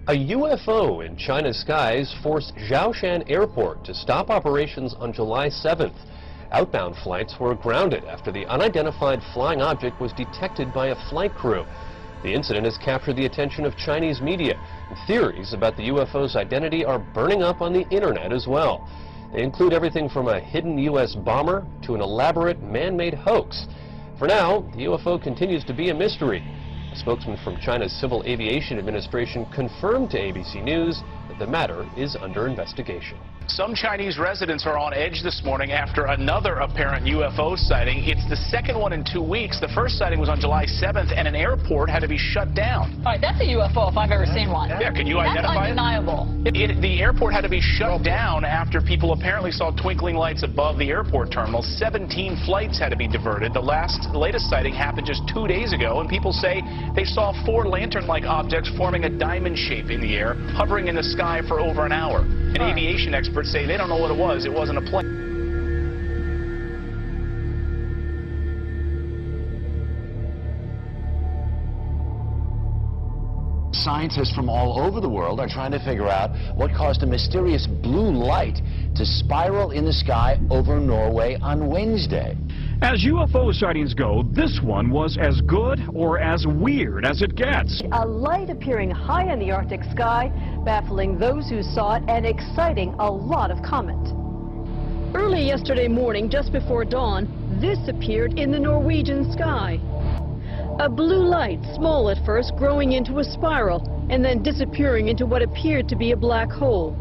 A UFO in China's skies forced Zhoushan Airport to stop operations on July 7th. Outbound flights were grounded after the unidentified flying object was detected by a flight crew. The incident has captured the attention of Chinese media, and theories about the UFO's identity are burning up on the internet as well. They include everything from a hidden U.S. bomber to an elaborate man-made hoax. For now, the UFO continues to be a mystery. A spokesman from China's Civil Aviation Administration confirmed to ABC News that the matter is under investigation. Some Chinese residents are on edge this morning after another apparent UFO sighting. It's the second one in 2 weeks. The first sighting was on July 7th, and an airport had to be shut down. All right, that's a UFO if I've ever seen one. Yeah, can you identify it? That's undeniable. The airport had to be shut down after people apparently saw twinkling lights above the airport terminal. 17 flights had to be diverted. The latest sighting happened just 2 days ago, and people say they saw 4 lantern-like objects forming a diamond shape in the air, hovering in the sky for over an hour. And aviation experts say they don't know what it was. It wasn't a plane. Scientists from all over the world are trying to figure out what caused a mysterious blue light to spiral in the sky over Norway on Wednesday. As UFO sightings go, this one was as good or as weird as it gets. A light appearing high in the Arctic sky, baffling those who saw it and exciting a lot of comment. Early yesterday morning, just before dawn, this appeared in the Norwegian sky. A blue light, small at first, growing into a spiral and then disappearing into what appeared to be a black hole.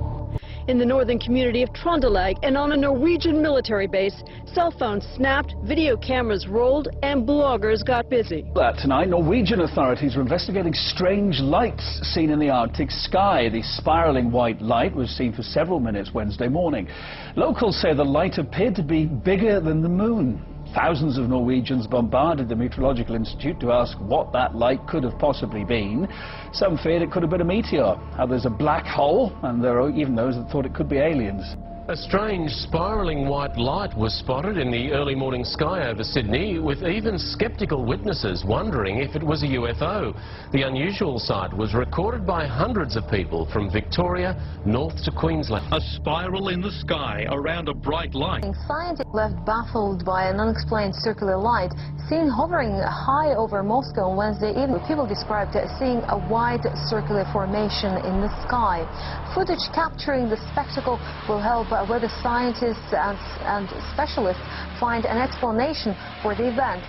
In the northern community of Trondelag and on a Norwegian military base, cell phones snapped, video cameras rolled, and bloggers got busy. Tonight, Norwegian authorities are investigating strange lights seen in the Arctic sky. The spiraling white light was seen for several minutes Wednesday morning. Locals say the light appeared to be bigger than the moon. Thousands of Norwegians bombarded the Meteorological Institute to ask what that light could have possibly been. Some feared it could have been a meteor, others a black hole, and there are even those that thought it could be aliens. A strange spiraling white light was spotted in the early morning sky over Sydney, with even skeptical witnesses wondering if it was a UFO. The unusual sight was recorded by hundreds of people from Victoria north to Queensland. A spiral in the sky around a bright light. Scientists left baffled by an unexplained circular light seen hovering high over Moscow on Wednesday evening. People described seeing a wide circular formation in the sky. Footage capturing the spectacle will help whether scientists and specialists find an explanation for the event.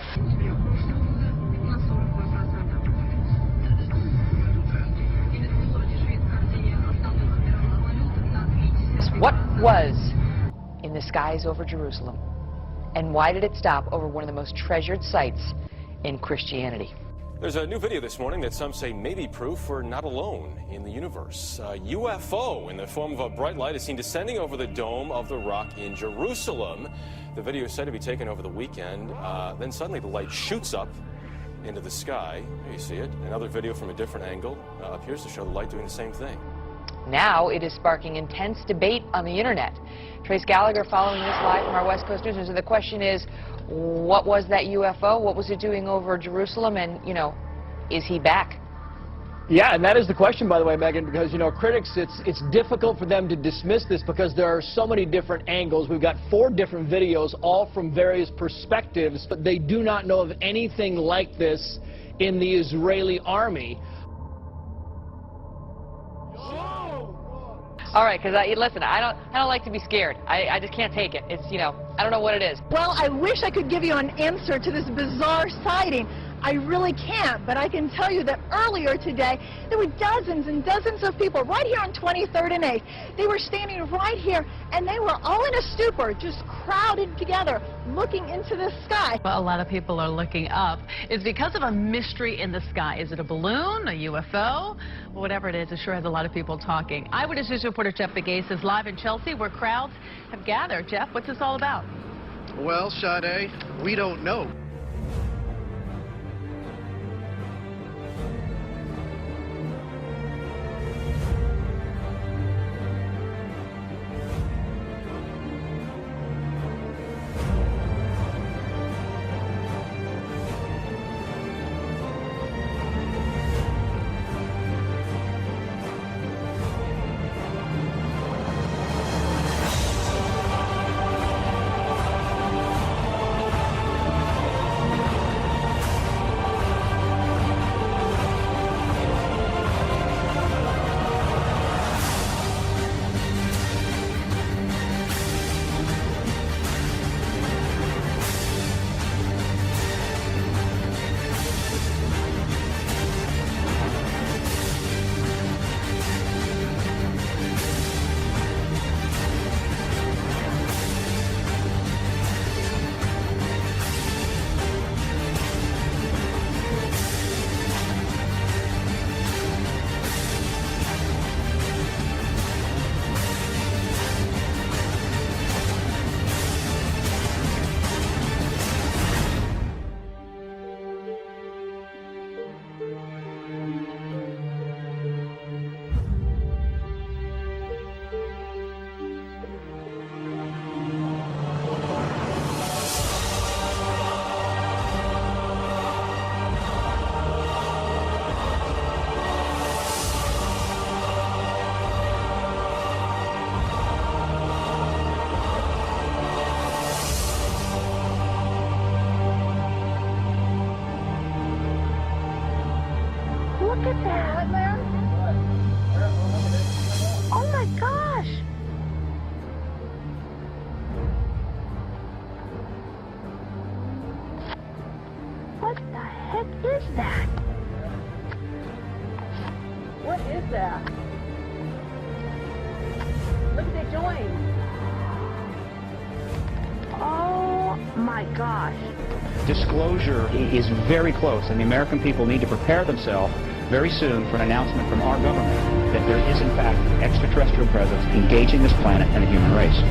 What was in the skies over Jerusalem, and why did it stop over one of the most treasured sites in Christianity? There's a new video this morning that some say may be proof we're not alone in the universe. A UFO in the form of a bright light is seen descending over the Dome of the Rock in Jerusalem. The video is said to be taken over the weekend. Then suddenly the light shoots up into the sky. There you see it. Another video from a different angle appears to show the light doing the same thing. Now it is sparking intense debate on the internet. Trace Gallagher following this live from our West Coast News. So the question is, what was that UFO? What was it doing over Jerusalem? And, you know, is he back? Yeah, and that is the question, by the way, Megan, because, you know, critics, it's difficult for them to dismiss this because there are so many different angles. We've got 4 different videos, all from various perspectives, but they do not know of anything like this in the Israeli army. All right, because listen, I don't like to be scared. I just can't take it. It's, you know, I don't know what it is. Well, I wish I could give you an answer to this bizarre sighting. I really can't, but I can tell you that earlier today, there were dozens and dozens of people right here on 23rd and 8th. They were standing right here, and they were all in a stupor, just crowded together, looking into the sky. Well, a lot of people are looking up. It's because of a mystery in the sky. Is it a balloon, a UFO? Whatever it is, it sure has a lot of people talking. Eyewitness News reporter Jeff Begase is live in Chelsea, where crowds have gathered. Jeff, what's this all about? Well, Sade, we don't know. is that? What is that? Look at they joined. Oh my gosh. Disclosure is very close, and the American people need to prepare themselves very soon for an announcement from our government that there is, in fact, an extraterrestrial presence engaging this planet and the human race.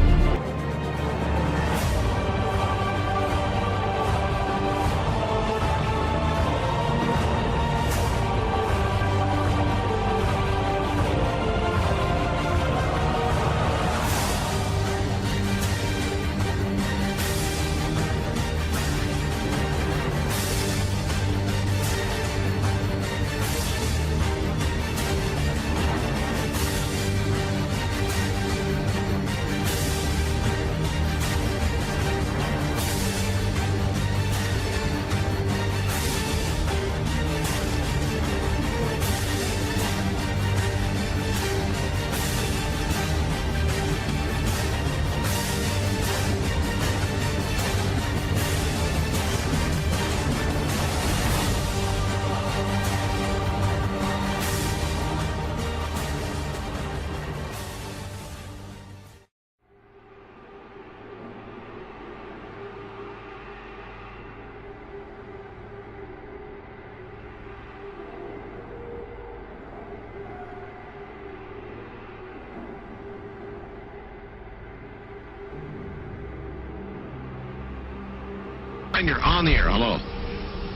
And you're on the air. Hello.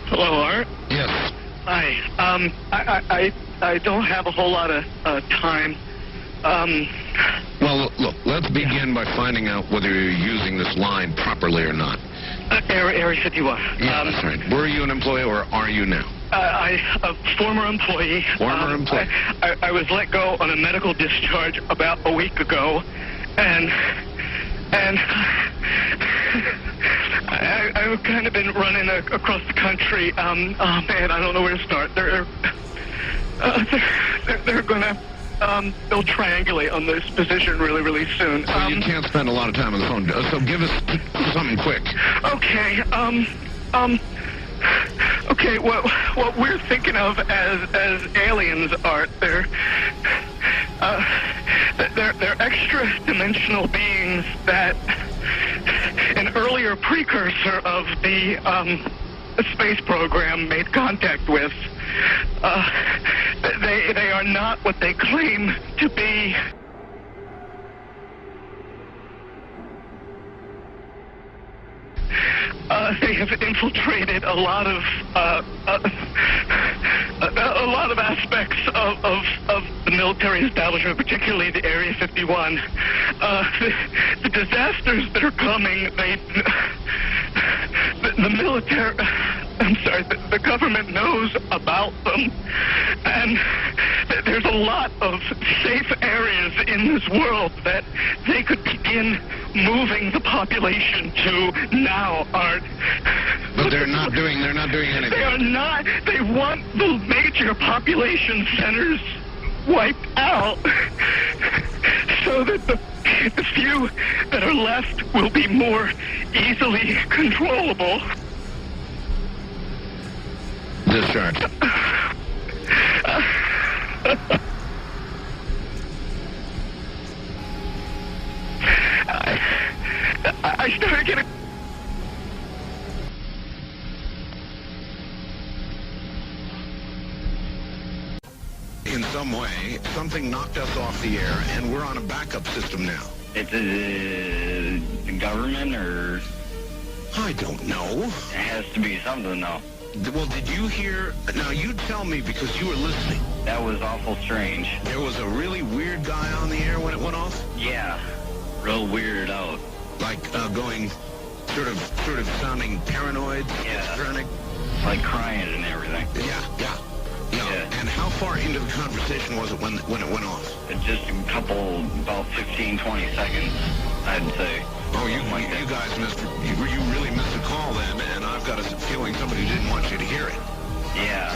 Hello, Art. Yes. Hi. I don't have a whole lot of time. Well, look, let's begin by finding out whether you're using this line properly or not. Area 51. Yeah, that's right. Were you an employee or are you now? A former employee. Former employee. I was let go on a medical discharge about a week ago, and I've kind of been running across the country. Oh man, I don't know where to start. They're gonna they'll triangulate on this position really soon. So you can't spend a lot of time on the phone. So give us something quick. Okay. Okay. What we're thinking of as aliens, Art, they're extra-dimensional beings that an earlier precursor of the space program made contact with. They are not what they claim to be. They have infiltrated a lot of aspects of the military establishment, particularly the Area 51. The disasters that are coming, the military, I'm sorry, the government knows about them, and there's a lot of safe areas in this world that they could begin moving the population to now, Art. But they're not doing anything. They are not. They want the major population centers wiped out so that the few that are left will be more easily controllable. Discharge. I started getting... In some way, something knocked us off the air, and we're on a backup system now. It's the government, or... I don't know. It has to be something, though. Well, did you hear... Now, you tell me, because you were listening. That was awful strange. There was a really weird guy on the air when it went off? Yeah. Real weirded out. Like, going... Sort of sounding paranoid? Yeah. Schizophrenic? Like crying and everything. Yeah. And how far into the conversation was it when it went off? Just a couple, about 15, 20 seconds, I'd say. Oh, you guys missed... You really missed a call then, and I've got a feeling somebody didn't want you to hear it. Yeah.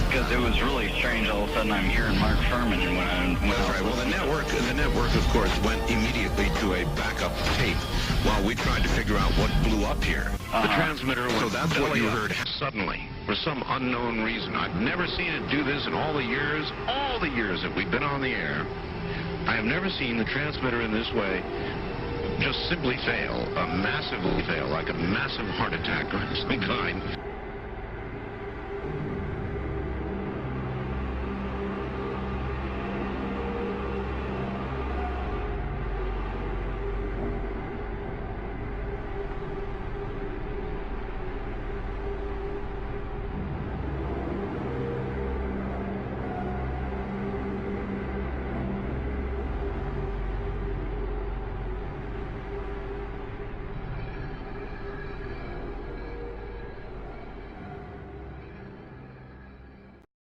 Because it was really strange. All of a sudden, I'm hearing Mark Furman when I That's right. Well, the network, of course, went immediately to a backup tape while we tried to figure out what blew up here. The transmitter was so that's what you heard suddenly for some unknown reason. I've never seen it do this in all the years that we've been on the air. I have never seen the transmitter in this way just simply fail, massively fail, like a massive heart attack or some kind.